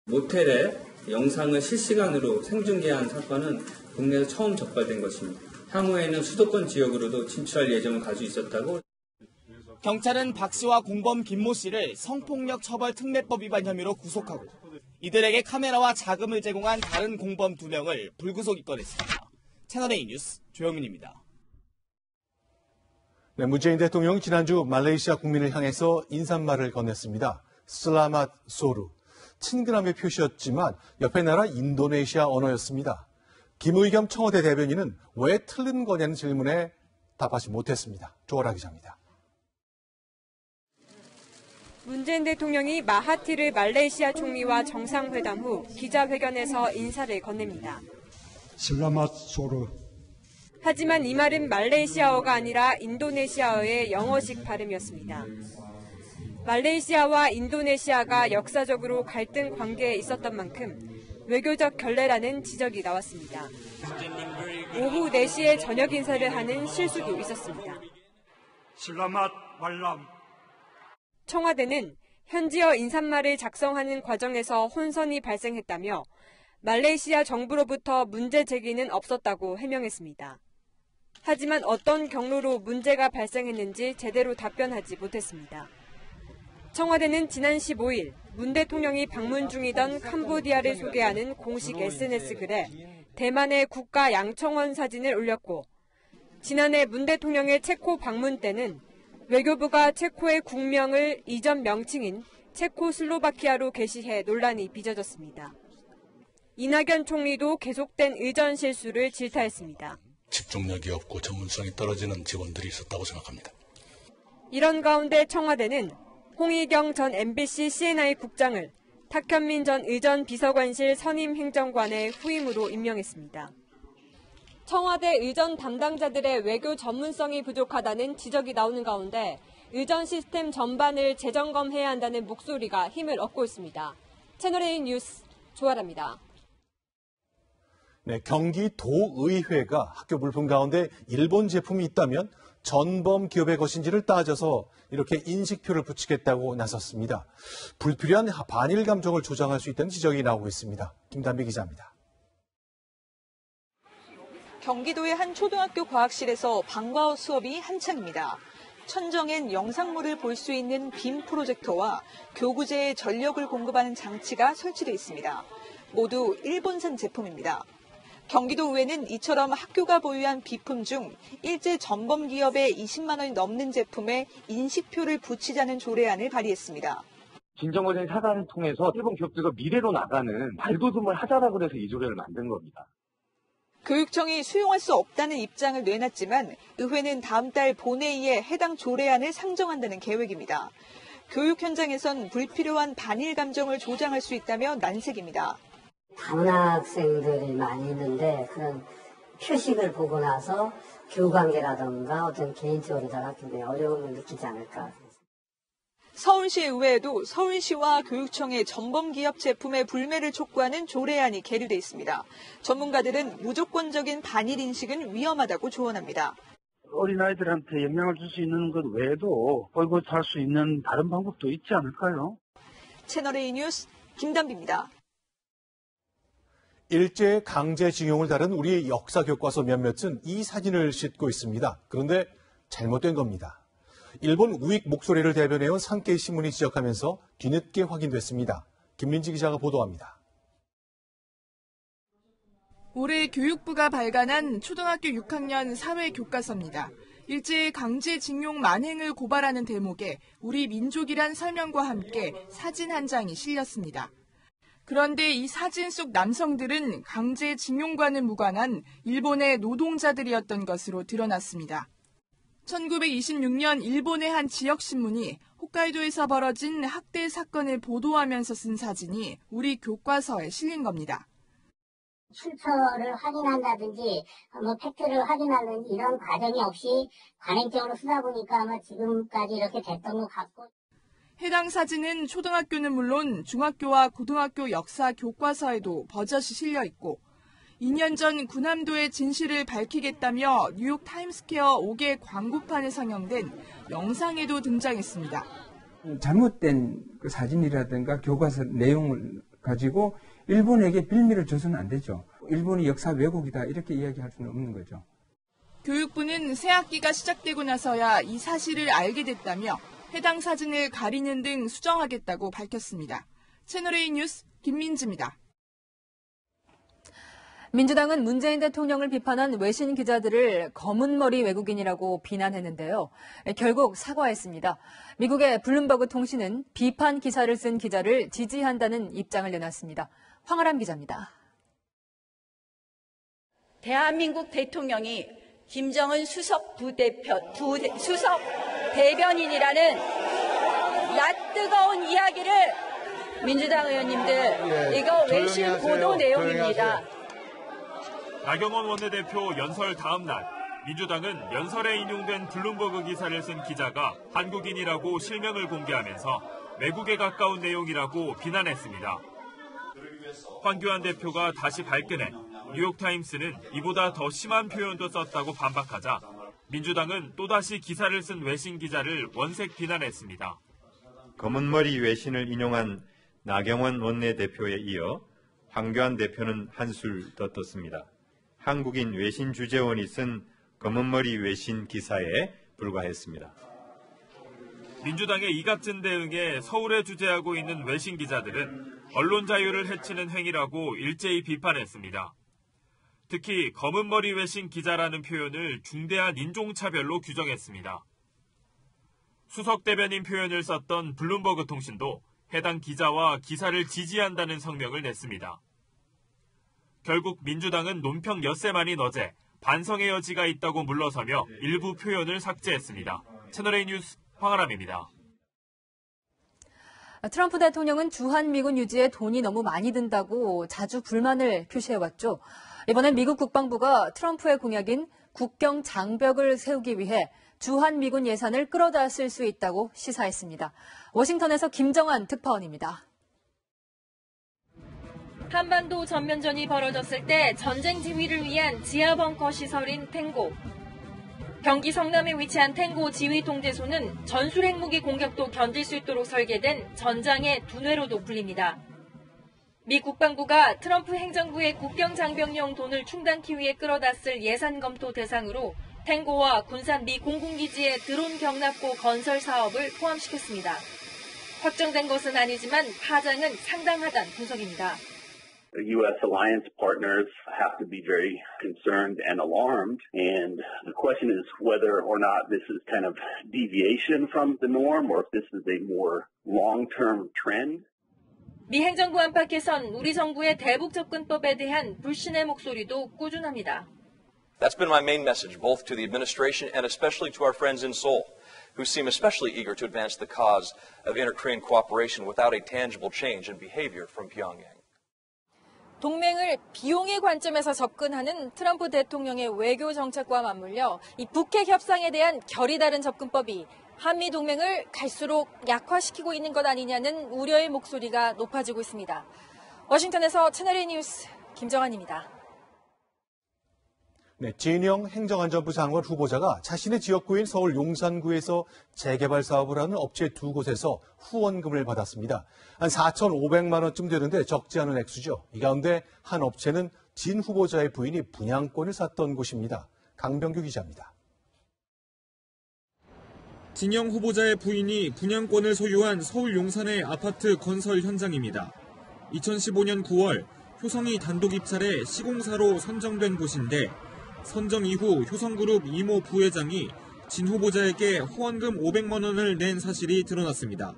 모텔에 영상을 실시간으로 생중계한 사건은 국내에서 처음 적발된 것입니다. 향후에는 수도권 지역으로도 진출할 예정을 가지고 있었다고. 경찰은 박 씨와 공범 김모 씨를 성폭력 처벌 특례법 위반 혐의로 구속하고 이들에게 카메라와 자금을 제공한 다른 공범 2명을 불구속 입건했습니다. 채널A 뉴스 조영민입니다. 네, 문재인 대통령 지난주 말레이시아 국민을 향해서 인사말을 건넸습니다. 슬라맛 소루. 친근함의 표시였지만 옆에 나라 인도네시아 언어였습니다. 김의겸 청와대 대변인은 왜 틀린 거냐는 질문에 답하지 못했습니다. 조아라 기자입니다. 문재인 대통령이 마하티르 말레이시아 총리와 정상회담 후 기자회견에서 인사를 건넵니다. 슬라맛 소루. 하지만 이 말은 말레이시아어가 아니라 인도네시아어의 영어식 발음이었습니다. 말레이시아와 인도네시아가 역사적으로 갈등 관계에 있었던 만큼 외교적 결례라는 지적이 나왔습니다. 오후 4시에 저녁 인사를 하는 실수도 있었습니다. 청와대는 현지어 인사말을 작성하는 과정에서 혼선이 발생했다며 말레이시아 정부로부터 문제 제기는 없었다고 해명했습니다. 하지만 어떤 경로로 문제가 발생했는지 제대로 답변하지 못했습니다. 청와대는 지난 15일 문 대통령이 방문 중이던 캄보디아를 소개하는 공식 SNS 글에 대만의 국가 양청원 사진을 올렸고, 지난해 문 대통령의 체코 방문 때는 외교부가 체코의 국명을 이전 명칭인 체코슬로바키아로 게시해 논란이 빚어졌습니다. 이낙연 총리도 계속된 의전 실수를 질타했습니다. 집중력이 없고 전문성이 떨어지는 직원들이 있었다고 생각합니다. 이런 가운데 청와대는 홍희경 전 MBC CNI 국장을 탁현민 전 의전 비서관실 선임 행정관의 후임으로 임명했습니다. 청와대 의전 담당자들의 외교 전문성이 부족하다는 지적이 나오는 가운데 의전 시스템 전반을 재점검해야 한다는 목소리가 힘을 얻고 있습니다. 채널A 뉴스 조아라입니다. 네, 경기도의회가 학교 물품 가운데 일본 제품이 있다면 전범 기업의 것인지를 따져서 이렇게 인식표를 붙이겠다고 나섰습니다. 불필요한 반일 감정을 조장할 수 있다는 지적이 나오고 있습니다. 김단비 기자입니다. 경기도의 한 초등학교 과학실에서 방과후 수업이 한창입니다. 천정엔 영상물을 볼 수 있는 빔 프로젝터와 교구제에 전력을 공급하는 장치가 설치되어 있습니다. 모두 일본산 제품입니다. 경기도의회는 이처럼 학교가 보유한 비품 중 일제 전범 기업의 20만 원이 넘는 제품에 인식표를 붙이자는 조례안을 발의했습니다. 진정어진 사과를 통해서 일본 기업들과 미래로 나가는 발돋움을 하자라고 해서 이 조례를 만든 겁니다. 교육청이 수용할 수 없다는 입장을 내놨지만 의회는 다음 달 본회의에 해당 조례안을 상정한다는 계획입니다. 교육 현장에선 불필요한 반일 감정을 조장할 수 있다며 난색입니다. 다문학생들이 많이 있는데 그런 표식을 보고 나서 교우관계라든가 어떤 개인적으로다가 굉장히 어려움을 느끼지 않을까. 서울시 의회에도 서울시와 교육청의 전범기업 제품의 불매를 촉구하는 조례안이 계류돼 있습니다. 전문가들은 무조건적인 반일 인식은 위험하다고 조언합니다. 어린아이들한테 영향을 줄 수 있는 것 외에도 보이콧할 수 있는 다른 방법도 있지 않을까요? 채널A 뉴스 김단비입니다. 일제 강제징용을 다룬 우리 역사 교과서 몇몇은 이 사진을 싣고 있습니다. 그런데 잘못된 겁니다. 일본 우익 목소리를 대변해온 산케이 신문이 지적하면서 뒤늦게 확인됐습니다. 김민지 기자가 보도합니다. 올해 교육부가 발간한 초등학교 6학년 사회교과서입니다. 일제의 강제징용 만행을 고발하는 대목에 우리 민족이란 설명과 함께 사진 한 장이 실렸습니다. 그런데 이 사진 속 남성들은 강제징용과는 무관한 일본의 노동자들이었던 것으로 드러났습니다. 1926년 일본의 한 지역신문이 홈카이도에서 벌어진 학대 사건을 보도하면서 쓴 사진이 우리 교과서에 실린 겁니다. 출처를 확인한다든지 팩트를 확인하는 이런 과정이 없이 관행적으로 쓰다 보니까 아마 지금까지 이렇게 됐던 것 같고. 해당 사진은 초등학교는 물론 중학교와 고등학교 역사 교과서에도 버젓이 실려 있고 2년 전 군함도의 진실을 밝히겠다며 뉴욕 타임스퀘어 5개 광고판에 상영된 영상에도 등장했습니다. 잘못된 그 사진이라든가 교과서 내용을 가지고 일본에게 빌미를 줘서는 안 되죠. 일본이 역사 왜곡이다 이렇게 이야기할 수는 없는 거죠. 교육부는 새 학기가 시작되고 나서야 이 사실을 알게 됐다며 해당 사진을 가리는 등 수정하겠다고 밝혔습니다. 채널A 뉴스 김민지입니다. 민주당은 문재인 대통령을 비판한 외신 기자들을 검은 머리 외국인이라고 비난했는데요. 결국 사과했습니다. 미국의 블룸버그 통신은 비판 기사를 쓴 기자를 지지한다는 입장을 내놨습니다. 황아람 기자입니다. 대한민국 대통령이 김정은 수석 수석 대변인이라는 낯뜨거운 이야기를 민주당 의원님들 이거 외신 보도 내용입니다. 나경원 원내대표 연설 다음 날 민주당은 연설에 인용된 블룸버그 기사를 쓴 기자가 한국인이라고 실명을 공개하면서 외국에 가까운 내용이라고 비난했습니다. 황교안 대표가 다시 발끈해 뉴욕타임스는 이보다 더 심한 표현도 썼다고 반박하자 민주당은 또다시 기사를 쓴 외신 기자를 원색 비난했습니다. 검은머리 외신을 인용한 나경원 원내대표에 이어 황교안 대표는 한술 더 떴습니다. 한국인 외신 주재원이 쓴 검은머리 외신 기사에 불과했습니다. 민주당의 이같은 대응에 서울에 주재하고 있는 외신 기자들은 언론 자유를 해치는 행위라고 일제히 비판했습니다. 특히 검은머리 외신 기자라는 표현을 중대한 인종차별로 규정했습니다. 수석 대변인 표현을 썼던 블룸버그 통신도 해당 기자와 기사를 지지한다는 성명을 냈습니다. 결국 민주당은 논평 엿새만인 어제 반성의 여지가 있다고 물러서며 일부 표현을 삭제했습니다. 채널A 뉴스 황아람입니다. 트럼프 대통령은 주한미군 유지에 돈이 너무 많이 든다고 자주 불만을 표시해왔죠. 이번엔 미국 국방부가 트럼프의 공약인 국경 장벽을 세우기 위해 주한미군 예산을 끌어다 쓸 수 있다고 시사했습니다. 워싱턴에서 김정한 특파원입니다. 한반도 전면전이 벌어졌을 때 전쟁 지휘를 위한 지하 벙커 시설인 탱고. 경기 성남에 위치한 탱고 지휘통제소는 전술 핵무기 공격도 견딜 수 있도록 설계된 전장의 두뇌로도 불립니다. 미 국방부가 트럼프 행정부의 국경 장벽용 돈을 충당키 위해 끌어다 쓸 예산 검토 대상으로 탱고와 군산 미 공군기지의 드론 경납고 건설 사업을 포함시켰습니다. 확정된 것은 아니지만 파장은 상당하다는 분석입니다. U.S. alliance partners have to be very concerned and alarmed, and the question is whether or not this is kind of deviation from the norm or if this is a more long-term trend. 미 행정부 안팎에선 우리 정부의 대북 접근법에 대한 불신의 목소리도 꾸준합니다. That's been my main message, both to the administration and especially to our friends in Seoul, who seem especially eager to advance the cause of inter-Korean cooperation without a tangible change in behavior from Pyongyang. 동맹을 비용의 관점에서 접근하는 트럼프 대통령의 외교 정책과 맞물려 이 북핵 협상에 대한 결이 다른 접근법이 한미 동맹을 갈수록 약화시키고 있는 것 아니냐는 우려의 목소리가 높아지고 있습니다. 워싱턴에서 채널A 뉴스 김정한입니다. 네, 진영 행정안전부 장관 후보자가 자신의 지역구인 서울 용산구에서 재개발 사업을 하는 업체 두 곳에서 후원금을 받았습니다. 한 4,500만 원쯤 되는데 적지 않은 액수죠. 이 가운데 한 업체는 진 후보자의 부인이 분양권을 샀던 곳입니다. 강병규 기자입니다. 진영 후보자의 부인이 분양권을 소유한 서울 용산의 아파트 건설 현장입니다. 2015년 9월 효성이 단독 입찰에 시공사로 선정된 곳인데 선정 이후 효성그룹 이모 부회장이 진 후보자에게 후원금 500만 원을 낸 사실이 드러났습니다.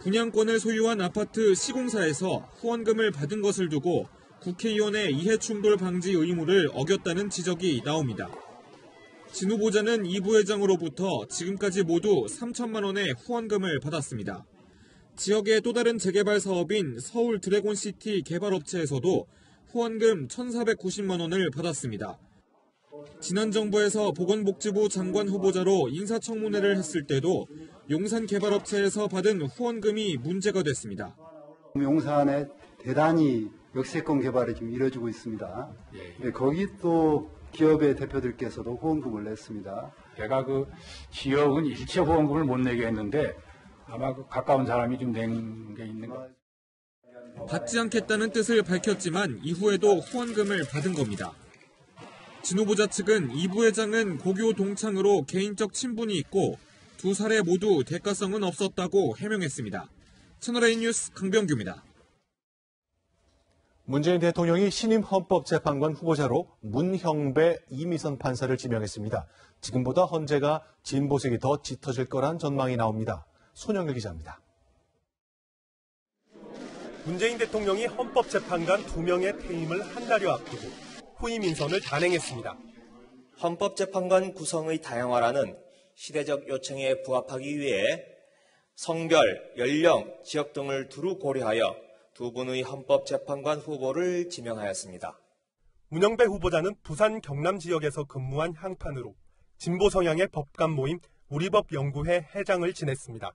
분양권을 소유한 아파트 시공사에서 후원금을 받은 것을 두고 국회의원의 이해충돌 방지 의무를 어겼다는 지적이 나옵니다. 진 후보자는 이 부회장으로부터 지금까지 모두 3천만 원의 후원금을 받았습니다. 지역의 또 다른 재개발 사업인 서울 드래곤시티 개발업체에서도 후원금 1,490만 원을 받았습니다. 지난 정부에서 보건복지부 장관 후보자로 인사청문회를 했을 때도 용산 개발업체에서 받은 후원금이 문제가 됐습니다. 용산에 대단히 역세권 개발이 지금 이루어지고 있습니다. 거기 또 기업의 대표들께서도 후원금을 냈습니다. 제가 그 지역은 일체 후원금을 못 내게 했는데 아마 그 가까운 사람이 좀 낸 게 있는 것 같아요. 받지 않겠다는 뜻을 밝혔지만 이후에도 후원금을 받은 겁니다. 진 후보자 측은 이 부회장은 고교 동창으로 개인적 친분이 있고 두 사례 모두 대가성은 없었다고 해명했습니다. 채널A 뉴스 강병규입니다. 문재인 대통령이 신임 헌법재판관 후보자로 문형배 이미선 판사를 지명했습니다. 지금보다 헌재가 진보색이 더 짙어질 거란 전망이 나옵니다. 손영일 기자입니다. 문재인 대통령이 헌법재판관 2명의 퇴임을 한 달여 앞두고 후임 인선을 단행했습니다. 헌법재판관 구성의 다양화라는 시대적 요청에 부합하기 위해 성별, 연령, 지역 등을 두루 고려하여 두 분의 헌법재판관 후보를 지명하였습니다. 문형배 후보자는 부산 경남 지역에서 근무한 향판으로 진보 성향의 법관 모임 우리법연구회 회장을 지냈습니다.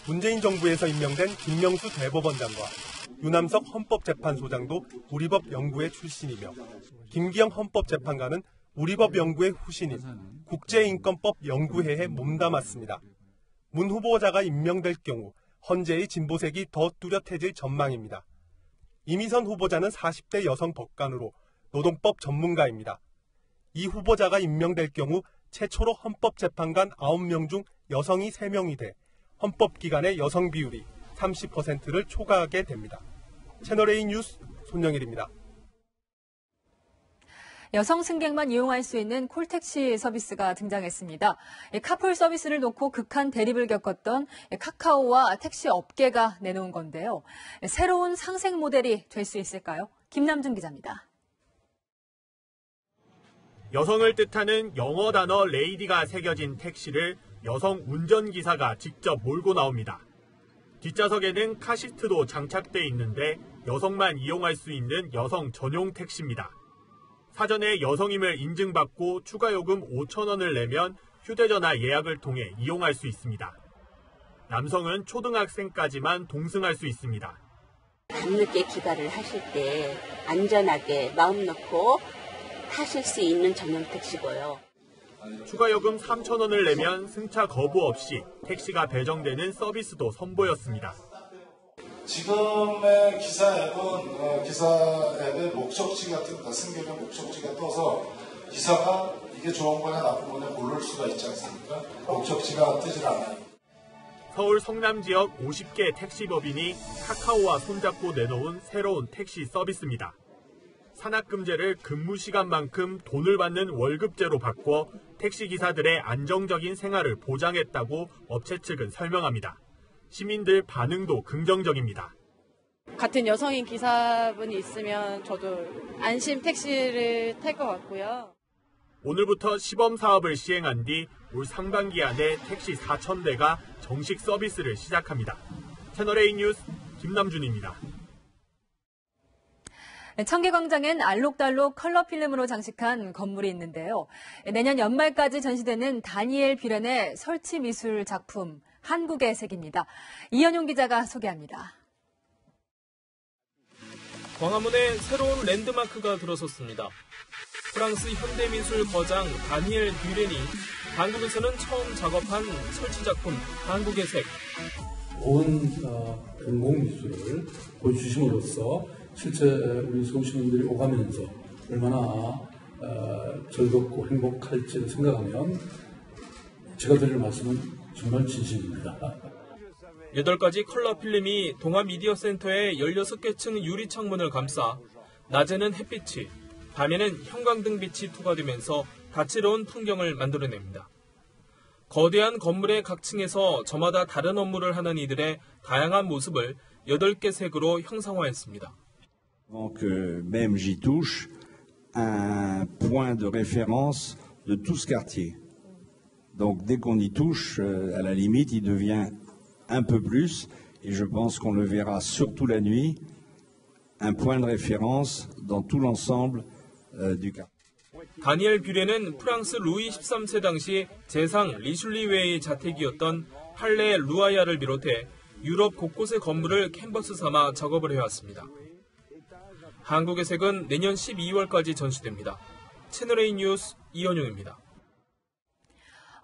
문재인 정부에서 임명된 김명수 대법원장과 유남석 헌법재판소장도 우리법 연구회 출신이며 김기영 헌법재판관은 우리법 연구회 후신인 국제인권법 연구회에 몸담았습니다. 문 후보자가 임명될 경우 헌재의 진보색이 더 뚜렷해질 전망입니다. 이미선 후보자는 40대 여성 법관으로 노동법 전문가입니다. 이 후보자가 임명될 경우 최초로 헌법재판관 9명 중 여성이 3명이 돼 헌법기관의 여성 비율이 30%를 초과하게 됩니다. 채널A 뉴스 손영일입니다. 여성 승객만 이용할 수 있는 콜택시 서비스가 등장했습니다. 카풀 서비스를 놓고 극한 대립을 겪었던 카카오와 택시 업계가 내놓은 건데요. 새로운 상생 모델이 될 수 있을까요? 김남준 기자입니다. 여성을 뜻하는 영어 단어 레이디가 새겨진 택시를 여성 운전기사가 직접 몰고 나옵니다. 뒷좌석에는 카시트도 장착돼 있는데 여성만 이용할 수 있는 여성 전용 택시입니다. 사전에 여성임을 인증받고 추가 요금 5,000원을 내면 휴대전화 예약을 통해 이용할 수 있습니다. 남성은 초등학생까지만 동승할 수 있습니다. 밤늦게 귀가를 하실 때 안전하게 마음 놓고 타실 수 있는 전용 택시고요. 추가 요금 3,000원을 내면 승차 거부 없이 택시가 배정되는 서비스도 선보였습니다. 지금의 기사 앱은 기사 앱의 목적지 같은 승객의 목적지가 떠서 기사가 이게 좋은 거냐 나쁜 거냐 고를 수가 있지 않습니까? 목적지가 뜨질 않아요. 서울 성남 지역 50개 택시법인이 카카오와 손잡고 내놓은 새로운 택시 서비스입니다. 산악금제를 근무 시간만큼 돈을 받는 월급제로 바꿔 택시기사들의 안정적인 생활을 보장했다고 업체 측은 설명합니다. 시민들 반응도 긍정적입니다. 같은 여성인 기사분이 있으면 저도 안심 택시를 탈 것 같고요. 오늘부터 시범 사업을 시행한 뒤 올 상반기 안에 택시 4,000대가 정식 서비스를 시작합니다. 채널A 뉴스 김남준입니다. 청계광장엔 알록달록 컬러 필름으로 장식한 건물이 있는데요. 내년 연말까지 전시되는 다니엘 뷰렌의 설치 미술 작품 한국의 색입니다. 이현용 기자가 소개합니다. 광화문에 새로운 랜드마크가 들어섰습니다. 프랑스 현대미술 거장 다니엘 뷰렌이 한국에서는 처음 작업한 설치 작품 한국의 색. 온 공공미술을 보여주심으로써 실제 우리 서울 시민들이 오가면서 얼마나 즐겁고 행복할지를 생각하면 제가 드릴 말씀은 정말 진심입니다. 8가지 컬러 필름이 동아미디어센터의 16개 층 유리창문을 감싸 낮에는 햇빛이, 밤에는 형광등빛이 투과되면서 다채로운 풍경을 만들어냅니다. 거대한 건물의 각 층에서 저마다 다른 업무를 하는 이들의 다양한 모습을 8개 색으로 형상화했습니다. Donc même j'y touche un point de référence de tout ce quartier. Donc dès qu'on y touche, à la limite, il devient un peu plus, et je pense qu'on le verra surtout la nuit, un point de référence dans tout l'ensemble du quartier. 다니엘 뷰렌은 프랑스 루이 13세 당시 재상 리슐리웨의 자택이었던 팔레 루아야를 비롯해 유럽 곳곳의 건물을 캔버스 삼아 작업을 해왔습니다. 한국의 색은 내년 12월까지 전시됩니다. 채널A 뉴스 이현용입니다.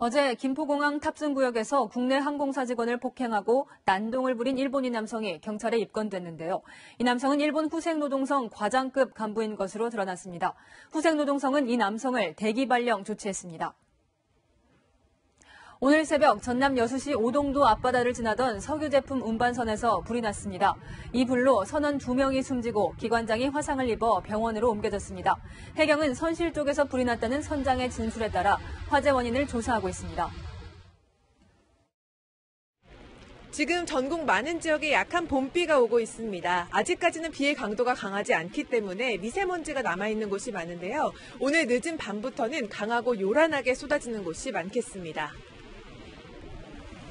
어제 김포공항 탑승구역에서 국내 항공사 직원을 폭행하고 난동을 부린 일본인 남성이 경찰에 입건됐는데요. 이 남성은 일본 후생노동성 과장급 간부인 것으로 드러났습니다. 후생노동성은 이 남성을 대기 발령 조치했습니다. 오늘 새벽 전남 여수시 오동도 앞바다를 지나던 석유 제품 운반선에서 불이 났습니다. 이 불로 선원 2명이 숨지고 기관장이 화상을 입어 병원으로 옮겨졌습니다. 해경은 선실 쪽에서 불이 났다는 선장의 진술에 따라 화재 원인을 조사하고 있습니다. 지금 전국 많은 지역에 약한 봄비가 오고 있습니다. 아직까지는 비의 강도가 강하지 않기 때문에 미세먼지가 남아있는 곳이 많은데요. 오늘 늦은 밤부터는 강하고 요란하게 쏟아지는 곳이 많겠습니다.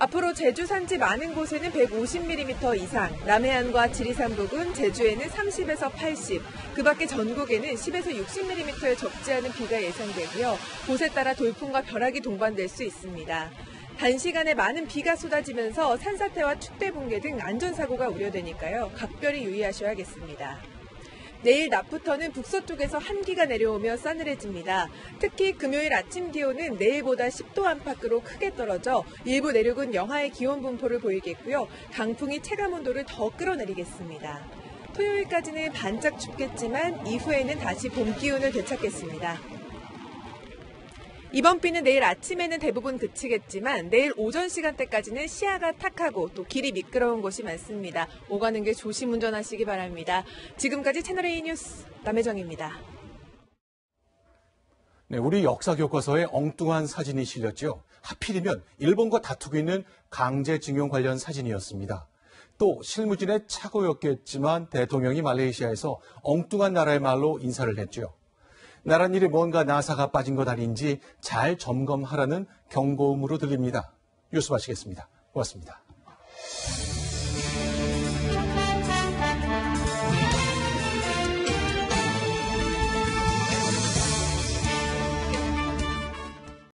앞으로 제주 산지 많은 곳에는 150mm 이상, 남해안과 지리산 부근, 제주에는 30에서 80, 그 밖에 전국에는 10에서 60mm에 적지 않은 비가 예상되고요. 곳에 따라 돌풍과 벼락이 동반될 수 있습니다. 단시간에 많은 비가 쏟아지면서 산사태와 축대 붕괴 등 안전사고가 우려되니까요. 각별히 유의하셔야겠습니다. 내일 낮부터는 북서쪽에서 한기가 내려오며 싸늘해집니다. 특히 금요일 아침 기온은 내일보다 10도 안팎으로 크게 떨어져 일부 내륙은 영하의 기온 분포를 보이겠고요. 강풍이 체감온도를 더 끌어내리겠습니다. 토요일까지는 반짝 춥겠지만 이후에는 다시 봄 기운을 되찾겠습니다. 이번 비는 내일 아침에는 대부분 그치겠지만 내일 오전 시간대까지는 시야가 탁하고 또 길이 미끄러운 곳이 많습니다. 오가는 길 조심 운전하시기 바랍니다. 지금까지 채널A 뉴스 남혜정입니다. 네, 우리 역사 교과서에 엉뚱한 사진이 실렸죠. 하필이면 일본과 다투고 있는 강제징용 관련 사진이었습니다. 또 실무진의 착오였겠지만 대통령이 말레이시아에서 엉뚱한 나라의 말로 인사를 했죠. 나란 일에 뭔가 나사가 빠진 것 아닌지 잘 점검하라는 경고음으로 들립니다. 뉴스 마치겠습니다. 고맙습니다.